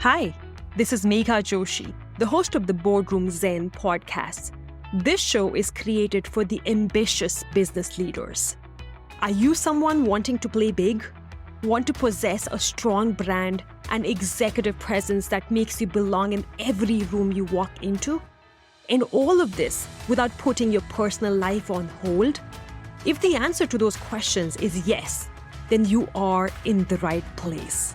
Hi, this is Megha Joshi, the host of the Boardroom Zen podcast. This show is created for the ambitious business leaders. Are you someone wanting to play big? Want to possess a strong brand and executive presence that makes you belong in every room you walk into? And all of this without putting your personal life on hold? If the answer to those questions is yes, then you are in the right place.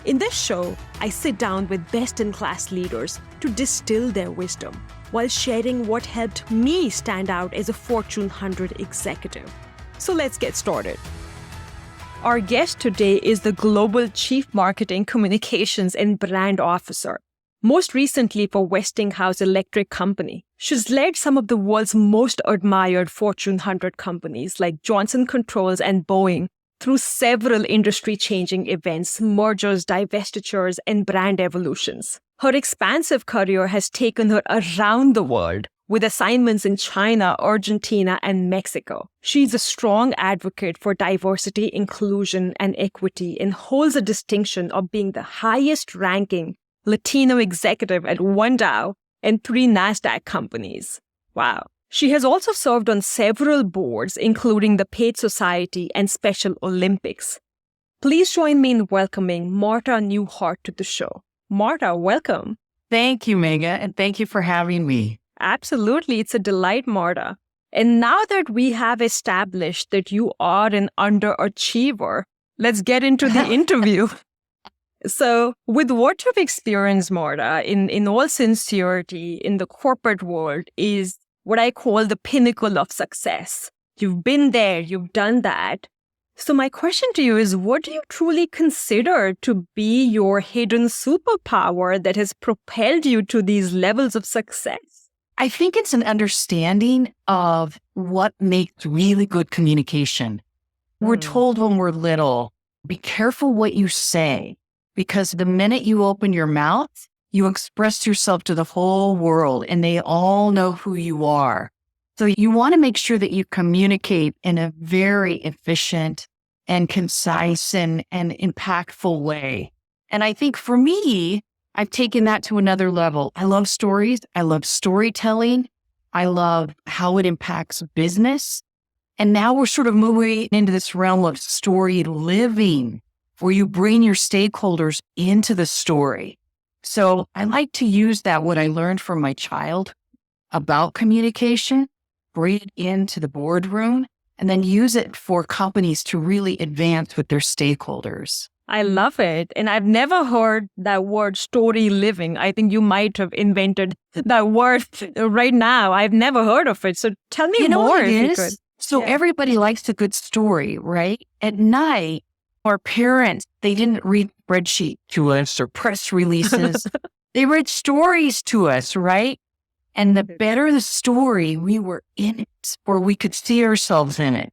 In this show, I sit down with best-in-class leaders to distill their wisdom while sharing what helped me stand out as a Fortune 100 executive. So let's get started. Our guest today is the Global Chief Marketing, Communications, and Brand Officer, most recently for Westinghouse Electric Company. She's led some of the world's most admired Fortune 100 companies like Johnson Controls and Boeing through several industry-changing events, mergers, divestitures, and brand evolutions. Her expansive career has taken her around the world with assignments in China, Argentina, and Mexico. She's a strong advocate for diversity, inclusion, and equity and holds a distinction of being the highest-ranking Latino executive at one Dow and 3 Nasdaq companies. Wow. She has also served on several boards, including the Paid Society and Special Olympics. Please join me in welcoming Marta Newhart to the show. Marta, welcome. Thank you, Megha, and thank you for having me. Absolutely. It's a delight, Marta. And now that we have established that you are an underachiever, let's get into the interview. So with what you've experienced, Marta, in all sincerity, in the corporate world is what I call the pinnacle of success. You've been there, you've done that. So my question to you is, what do you truly consider to be your hidden superpower that has propelled you to these levels of success? I think it's an understanding of what makes really good communication. We're told when we're little, be careful what you say, because the minute you open your mouth, you express yourself to the whole world and they all know who you are. So you want to make sure that you communicate in a very efficient and concise and impactful way. And I think for me, I've taken that to another level. I love stories. I love storytelling. I love how it impacts business. And now we're sort of moving into this realm of story living, where you bring your stakeholders into the story. So I like to use that, what I learned from my child about communication, bring it into the boardroom, and then use it for companies to really advance with their stakeholders. I love it. And I've never heard that word story living. I think you might have invented that word right now. I've never heard of it. So tell me more if you could. So everybody likes a good story, right? At night, our parents, they didn't read spreadsheet to us or press releases. They read stories to us, right? And the better the story, we were in it, or we could see ourselves in it.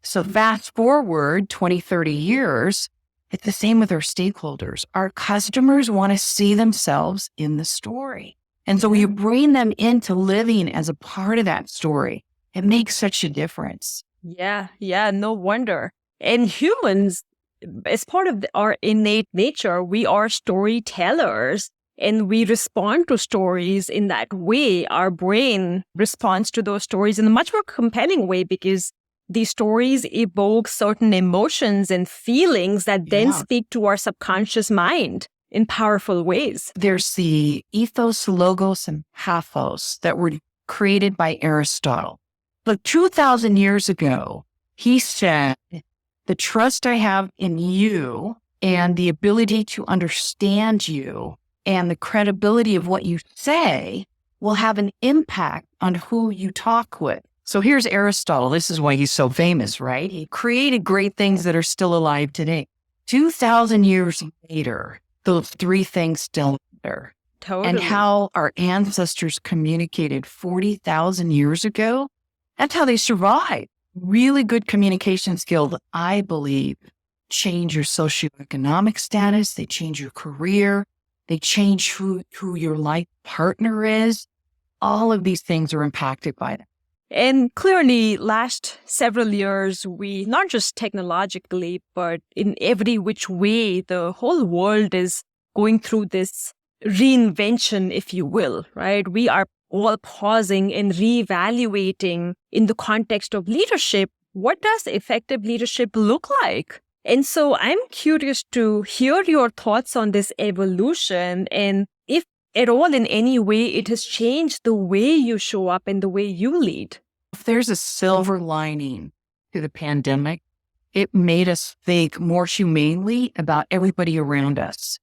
So fast forward 20, 30 years, it's the same with our stakeholders. Our customers want to see themselves in the story. And so you bring them into living as a part of that story. It makes such a difference. Yeah, no wonder. And humans, as part of our innate nature, we are storytellers and we respond to stories in that way. Our brain responds to those stories in a much more compelling way because these stories evoke certain emotions and feelings that then speak to our subconscious mind in powerful ways. There's the ethos, logos, and pathos that were created by Aristotle. But 2,000 years ago, he said, the trust I have in you and the ability to understand you and the credibility of what you say will have an impact on who you talk with. So here's Aristotle. This is why he's so famous, right? He created great things that are still alive today. 2,000 years later, those 3 things still matter. Totally. And how our ancestors communicated 40,000 years ago, that's how they survived. Really good communication skills, I believe, change your socioeconomic status. They change your career. They change who your life partner is. All of these things are impacted by them. And clearly, last several years, we, not just technologically, but in every which way, the whole world is going through this reinvention, if you will, right? We are all pausing and reevaluating in the context of leadership. What does effective leadership look like? And so I'm curious to hear your thoughts on this evolution and if at all in any way it has changed the way you show up and the way you lead. If there's a silver lining to the pandemic, it made us think more humanely about everybody around us,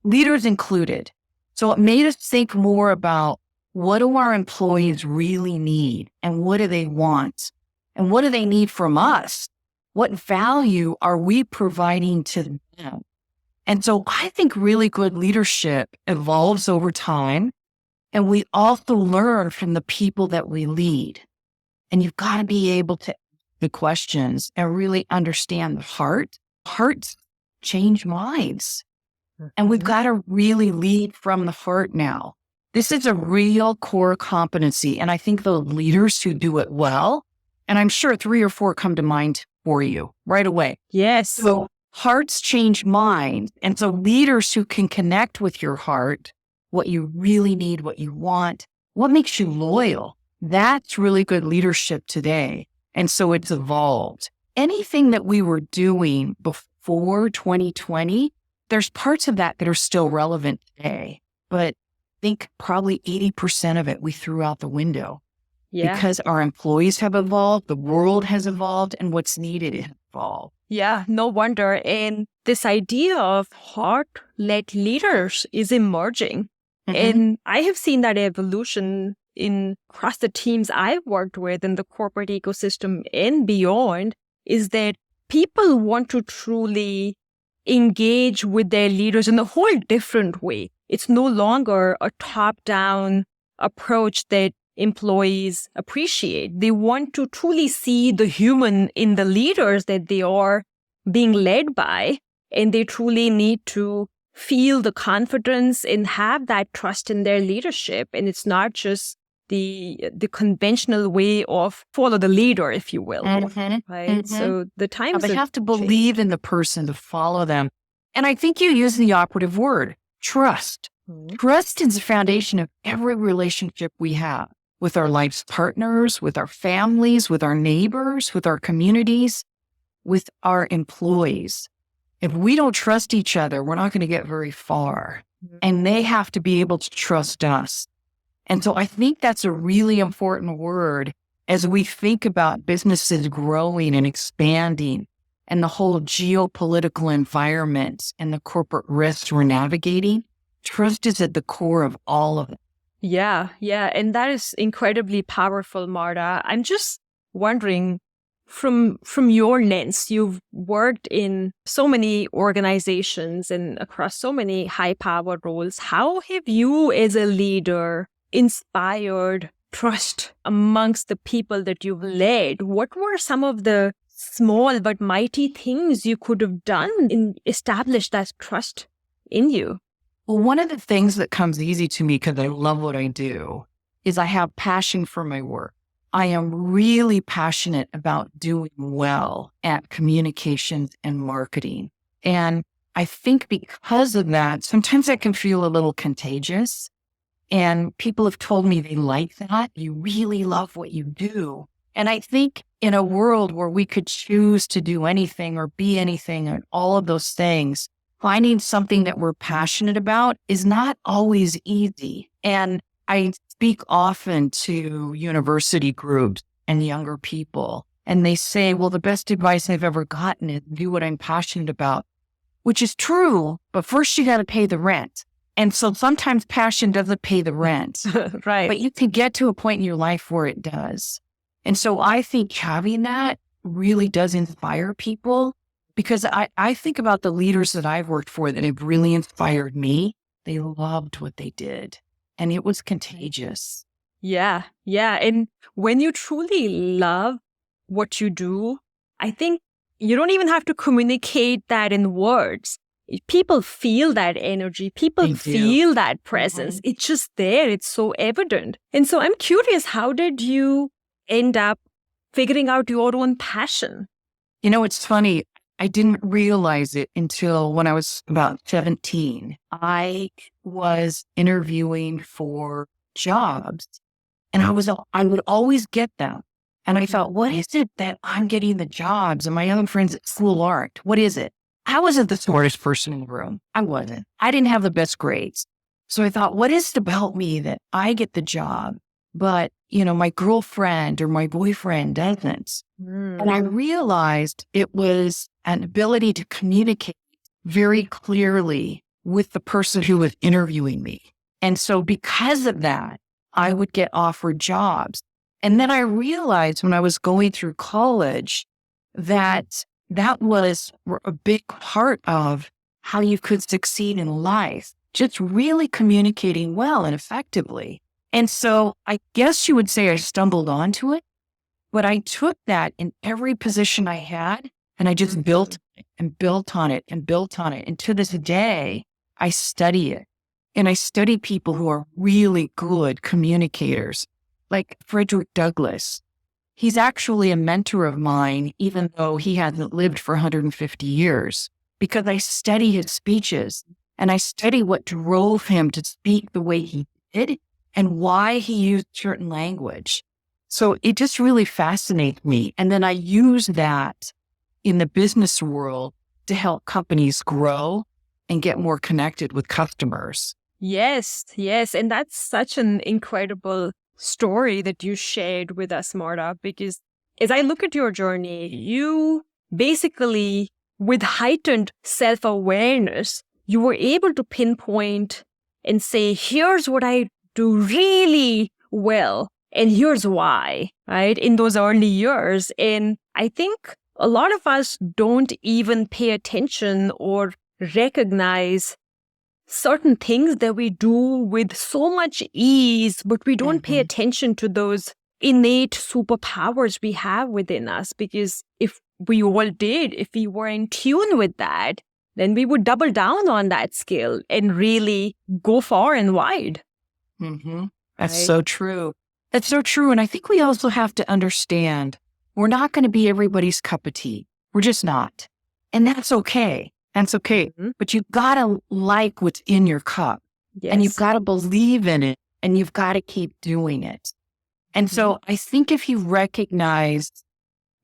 leaders included. So it made us think more about what do our employees really need and what do they want and what do they need from us? What value are we providing to them? And so I think really good leadership evolves over time, and we also learn from the people that we lead. And you've got to be able to ask the questions and really understand the heart. Hearts change minds. And we've got to really lead from the heart now. This is a real core competency. And I think the leaders who do it well, and I'm sure 3 or 4 come to mind for you right away. Yes. So hearts change minds. And so leaders who can connect with your heart, what you really need, what you want, what makes you loyal, that's really good leadership today. And so it's evolved. Anything that we were doing before 2020, there's parts of that that are still relevant today. But I think probably 80% of it we threw out the window. Yeah. Because our employees have evolved, the world has evolved, and what's needed has evolved. Yeah, no wonder. And this idea of heart-led leaders is emerging. Mm-hmm. And I have seen that evolution across the teams I've worked with in the corporate ecosystem and beyond, is that people want to truly engage with their leaders in a whole different way. It's no longer a top-down approach that employees appreciate. They want to truly see the human in the leaders that they are being led by, and they truly need to feel the confidence and have that trust in their leadership. And it's not just the conventional way of follow the leader, if you will. Mm-hmm. Right? Mm-hmm. So the times they have to believe in the person to follow them. And I think you use the operative word, trust. Mm-hmm. Trust is the foundation of every relationship we have with our life's partners, with our families, with our neighbors, with our communities, with our employees. If we don't trust each other, we're not going to get very far. Mm-hmm. And they have to be able to trust us. And so I think that's a really important word as we think about businesses growing and expanding and the whole geopolitical environment and the corporate risks we're navigating. Trust is at the core of all of it. Yeah. And that is incredibly powerful, Marta. I'm just wondering, from your lens, you've worked in so many organizations and across so many high-powered roles. How have you as a leader inspired trust amongst the people that you've led? What were some of the small but mighty things you could have done in establish that trust in you? Well, one of the things that comes easy to me because I love what I do is I have passion for my work. I am really passionate about doing well at communications and marketing. And I think because of that, sometimes that can feel a little contagious. And people have told me they like that. You really love what you do. And I think in a world where we could choose to do anything or be anything and all of those things, finding something that we're passionate about is not always easy. And I speak often to university groups and younger people, and they say, well, the best advice I've ever gotten is do what I'm passionate about, which is true, but first you got to pay the rent. And so sometimes passion doesn't pay the rent, right? But you can get to a point in your life where it does. And so I think having that really does inspire people. Because I think about the leaders that I've worked for that have really inspired me. They loved what they did. And it was contagious. Yeah. And when you truly love what you do, I think you don't even have to communicate that in words. People feel that energy. People feel that presence. Mm-hmm. It's just there. It's so evident. And so I'm curious, how did you end up figuring out your own passion? You know, it's funny. I didn't realize it until when I was about 17. I was interviewing for jobs and I would always get them. And I thought, what is it that I'm getting the jobs and my other friends at school aren't? What is it? I wasn't the smartest person in the room. I wasn't. I didn't have the best grades. So I thought, what is it about me that I get the job, but, my girlfriend or my boyfriend doesn't? And I realized it was an ability to communicate very clearly with the person who was interviewing me. And so because of that, I would get offered jobs. And then I realized when I was going through college that was a big part of how you could succeed in life, just really communicating well and effectively. And so I guess you would say I stumbled onto it, but I took that in every position I had and I just built it and built on it and built on it. And to this day, I study it. And I study people who are really good communicators, like Frederick Douglass. He's actually a mentor of mine, even though he hasn't lived for 150 years, because I study his speeches and I study what drove him to speak the way he did and why he used certain language. So it just really fascinates me. And then I use that in the business world to help companies grow and get more connected with customers. Yes. And that's such an incredible story that you shared with us, Marta, because as I look at your journey, you basically, with heightened self-awareness, you were able to pinpoint and say, here's what I do really well, and here's why, right? In those early years. And I think a lot of us don't even pay attention or recognize certain things that we do with so much ease, but we don't pay attention to those innate superpowers we have within us. Because if we all did, if we were in tune with that, then we would double down on that skill and really go far and wide. That's so true. That's so true. And I think we also have to understand we're not going to be everybody's cup of tea. We're just not. And that's okay. That's okay. But you've got to like what's in your cup. Yes. And you've got to believe in it. And you've got to keep doing it. And so I think if you recognize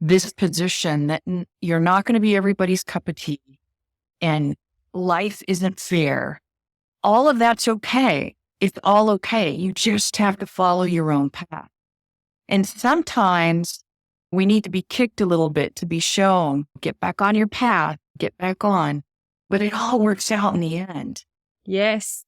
this position that you're not going to be everybody's cup of tea and life isn't fair, all of that's okay. It's all okay. You just have to follow your own path. And sometimes we need to be kicked a little bit to be shown, get back on your path, get back on. But it all works out in the end. Yes.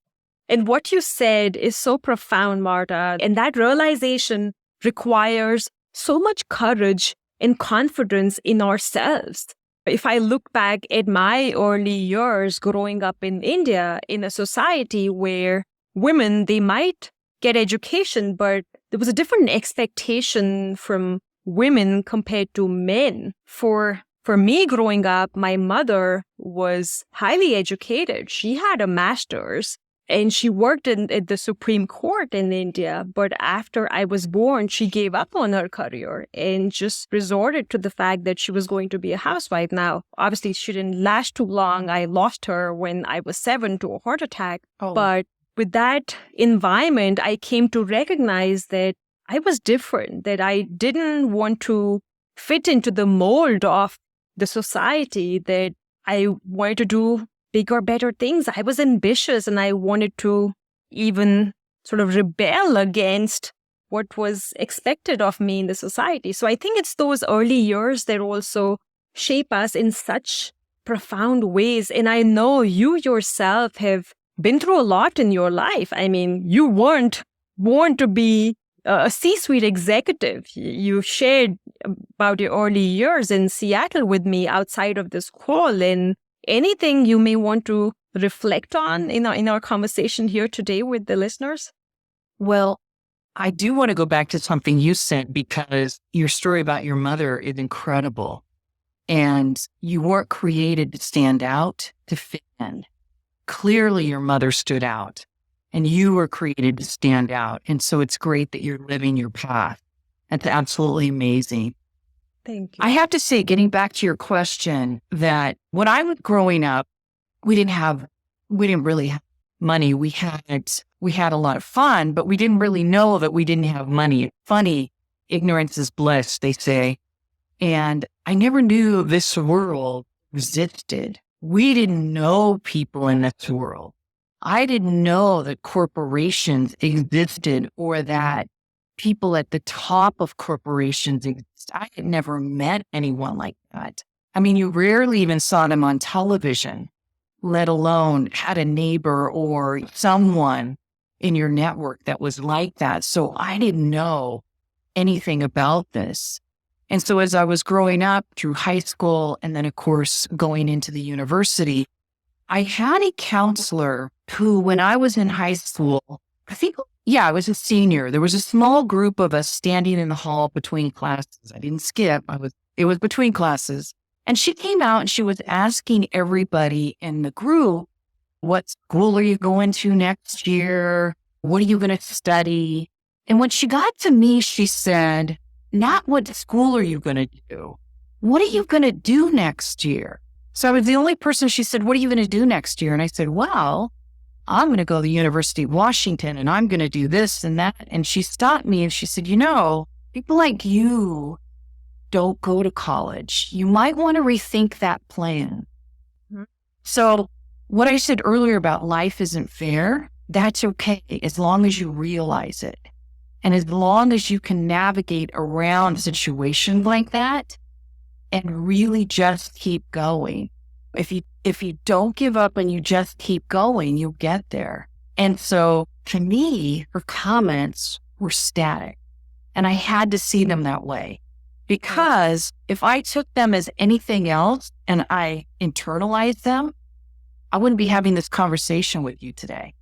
And what you said is so profound, Marta. And that realization requires so much courage and confidence in ourselves. If I look back at my early years growing up in India, in a society where women, they might get education, but there was a different expectation from women compared to men. For me growing up, my mother was highly educated. She had a master's and she worked at the Supreme Court in India. But after I was born, she gave up on her career and just resorted to the fact that she was going to be a housewife. Now, obviously, she didn't last too long. I lost her when I was 7 to a heart attack. But with that environment, I came to recognize that I was different, that I didn't want to fit into the mold of the society, that I wanted to do bigger, better things. I was ambitious and I wanted to even sort of rebel against what was expected of me in the society. So I think it's those early years that also shape us in such profound ways. And I know you yourself have been through a lot in your life. I mean, you weren't born to be a C-suite executive. You shared about your early years in Seattle with me outside of this call. And anything you may want to reflect on in our conversation here today with the listeners? Well, I do want to go back to something you said, because your story about your mother is incredible. And you weren't created to stand out, to fit in. Clearly, your mother stood out and you were created to stand out. And so it's great that you're living your path. That's absolutely amazing. Thank you. I have to say, getting back to your question, that when I was growing up, we didn't really have money. We had a lot of fun, but we didn't really know that we didn't have money. Funny, ignorance is bliss, they say. And I never knew this world existed. We didn't know people in this world. I didn't know that corporations existed or that people at the top of corporations exist. I had never met anyone like that. I mean, you rarely even saw them on television, let alone had a neighbor or someone in your network that was like that. So I didn't know anything about this. And so as I was growing up through high school and then, of course, going into the university, I had a counselor who, when I was in high school, I was a senior. There was a small group of us standing in the hall between classes. I didn't skip. It was between classes. And she came out and she was asking everybody in the group, what school are you going to next year? What are you going to study? And when she got to me, she said, not what school are you going to do? What are you going to do next year? So I was the only person. She said, what are you going to do next year? And I said, well, I'm going to go to the University of Washington and I'm going to do this and that. And she stopped me and she said, people like you don't go to college. You might want to rethink that plan. Mm-hmm. So what I said earlier about life isn't fair, that's okay as long as you realize it. And as long as you can navigate around situations like that and really just keep going. If you don't give up and you just keep going, you'll get there. And so to me, her comments were static. And I had to see them that way. Because if I took them as anything else and I internalized them, I wouldn't be having this conversation with you today.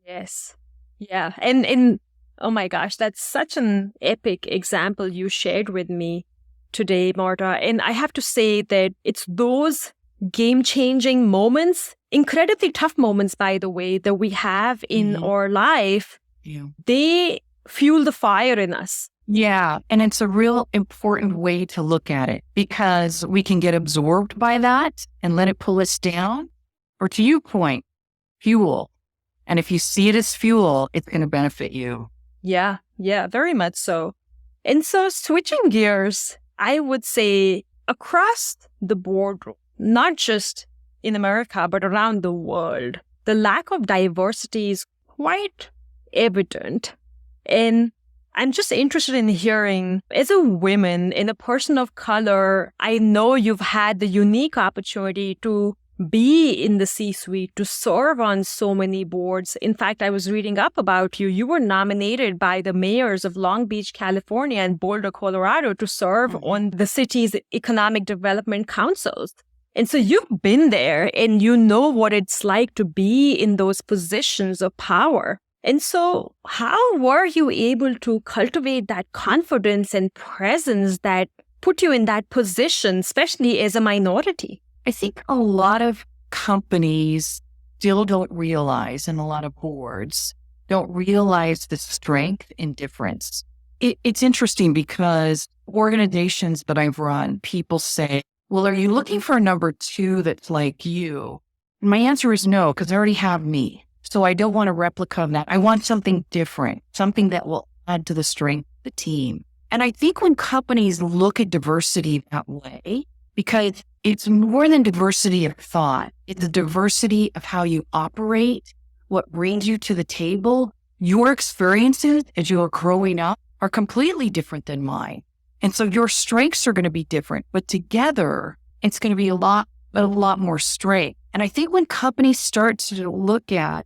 Yes. Yeah. And oh my gosh, that's such an epic example you shared with me today, Marta. And I have to say that it's those game-changing moments, incredibly tough moments, by the way, that we have in our life. Yeah. They fuel the fire in us. Yeah. And it's a real important way to look at it because we can get absorbed by that and let it pull us down. Or to your point, fuel. And if you see it as fuel, it's going to benefit you. Yeah, very much so. And so switching gears, I would say across the boardroom, not just in America, but around the world, the lack of diversity is quite evident. And I'm just interested in hearing, as a woman and a person of color, I know you've had the unique opportunity to be in the C-suite, to serve on so many boards. In fact, I was reading up about you. You were nominated by the mayors of Long Beach, California and Boulder, Colorado to serve on the city's economic development councils. And so you've been there and you know what it's like to be in those positions of power. And so how were you able to cultivate that confidence and presence that put you in that position, especially as a minority? I think a lot of companies still don't realize, and a lot of boards don't realize the strength in difference. It's interesting because organizations that I've run, people say, well, are you looking for a number two that's like you? And my answer is no, because I already have me. So I don't want a replica of that. I want something different, something that will add to the strength of the team. And I think when companies look at diversity that way, because it's more than diversity of thought, it's the diversity of how you operate, what brings you to the table. Your experiences as you are growing up are completely different than mine. And so your strengths are going to be different, but together it's going to be a lot more strength. And I think when companies start to look at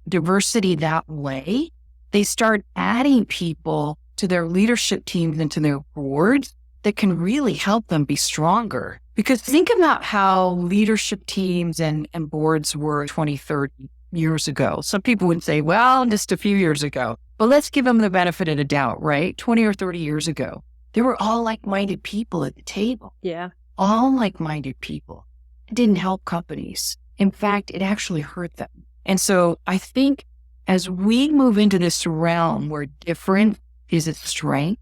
diversity that way, they start adding people to their leadership teams and to their boards that can really help them be stronger. Because think about how leadership teams and boards were 20, 30 years ago. Some people would say, well, just a few years ago. But let's give them the benefit of the doubt, right? 20 or 30 years ago. They were all like-minded people at the table. Yeah. All like-minded people. It didn't help companies. In fact, it actually hurt them. And so I think as we move into this realm where different is its strength,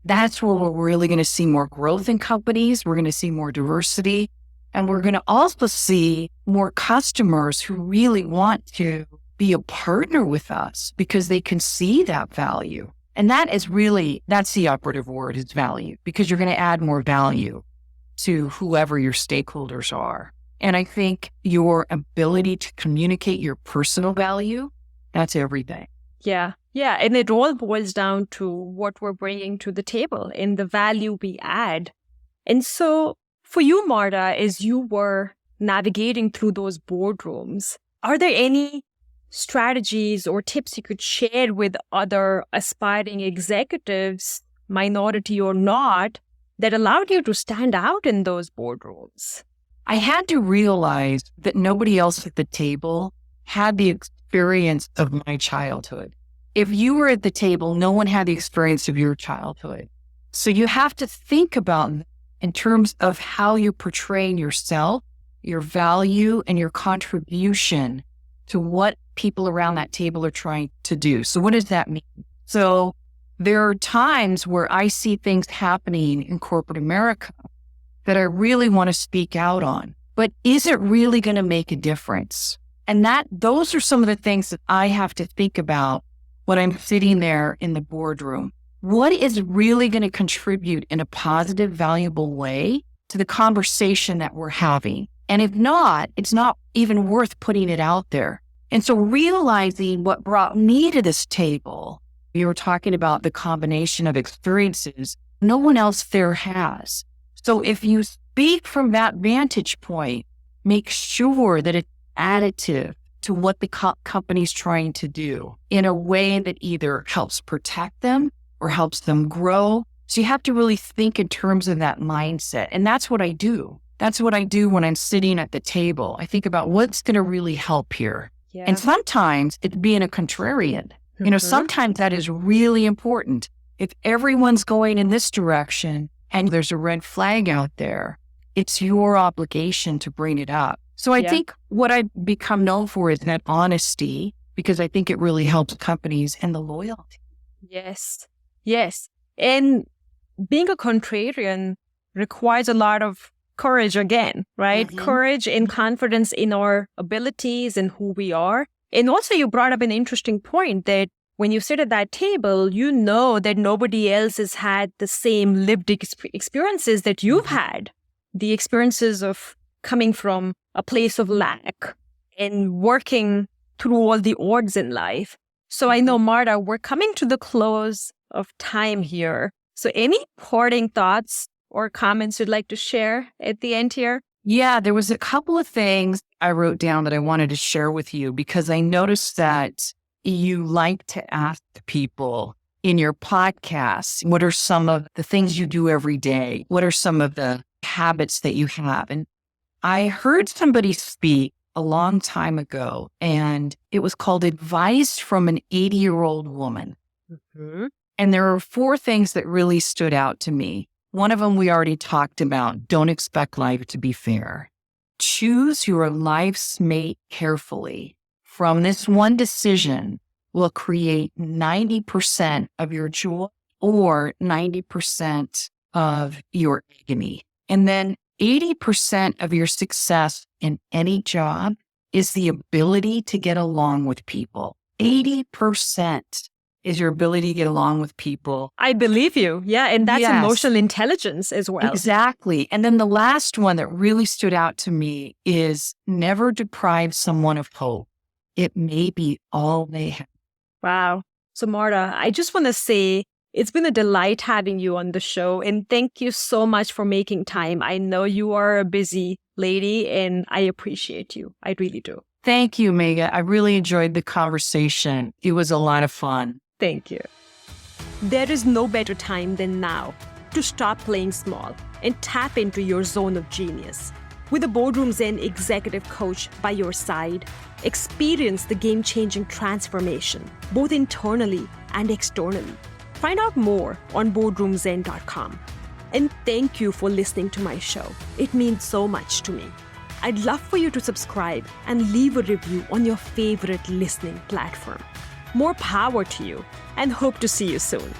That's where we're really going to see more growth in companies. We're going to see more diversity. And we're going to also see more customers who really want to be a partner with us because they can see that value. And that's the operative word, is value, because you're going to add more value to whoever your stakeholders are. And I think your ability to communicate your personal value, that's everything. Yeah. Yeah. And it all boils down to what we're bringing to the table and the value we add. And so for you, Marta, as you were navigating through those boardrooms, are there any strategies or tips you could share with other aspiring executives, minority or not, that allowed you to stand out in those boardrooms? I had to realize that nobody else at the table had the experience of my childhood. If you were at the table, no one had the experience of your childhood. So you have to think about in terms of how you portray yourself, your value, and your contribution to what people around that table are trying to do. So what does that mean? So there are times where I see things happening in corporate America that I really want to speak out on, but is it really going to make a difference? And those are some of the things that I have to think about when I'm sitting there in the boardroom. What is really going to contribute in a positive, valuable way to the conversation that we're having? And if not, it's not even worth putting it out there. And so realizing what brought me to this table, you were talking about the combination of experiences no one else there has. So if you speak from that vantage point, make sure that it's additive to what the company's trying to do in a way that either helps protect them or helps them grow. So you have to really think in terms of that mindset. And that's what I do. That's what I do when I'm sitting at the table. I think about what's going to really help here. Yeah. And sometimes it's being a contrarian. Mm-hmm. Sometimes that is really important. If everyone's going in this direction and there's a red flag out there, it's your obligation to bring it up. So I think what I've become known for is that honesty, because I think it really helps companies, and the loyalty. Yes. Yes. And being a contrarian requires a lot of courage again, right? Mm-hmm. Courage and confidence in our abilities and who we are. And also you brought up an interesting point that when you sit at that table, you know that nobody else has had the same lived experiences that you've had. The experiences of coming from a place of lack and working through all the odds in life. So I know, Marta, we're coming to the close of time here. So any parting thoughts or comments you'd like to share at the end here? Yeah, there was a couple of things I wrote down that I wanted to share with you because I noticed that you like to ask people in your podcasts, what are some of the things you do every day? What are some of the habits that you have? And I heard somebody speak a long time ago, and it was called Advice from an 80-year-old Woman. Mm-hmm. And there are 4 things that really stood out to me. One of them we already talked about. Don't expect life to be fair. Choose your life's mate carefully. From this one decision will create 90% of your joy or 90% of your agony. And then 80% of your success in any job is the ability to get along with people. 80% is your ability to get along with people. I believe you. Yeah. And that's emotional intelligence as well. Exactly. And then the last one that really stood out to me is never deprive someone of hope. It may be all they have. Wow. So Marta, I just want to say it's been a delight having you on the show. And thank you so much for making time. I know you are a busy lady and I appreciate you. I really do. Thank you, Mega. I really enjoyed the conversation. It was a lot of fun. Thank you. There is no better time than now to stop playing small and tap into your zone of genius. With a Boardroom Zen executive coach by your side, experience the game-changing transformation, both internally and externally. Find out more on boardroomzen.com. And thank you for listening to my show. It means so much to me. I'd love for you to subscribe and leave a review on your favorite listening platform. More power to you, and hope to see you soon.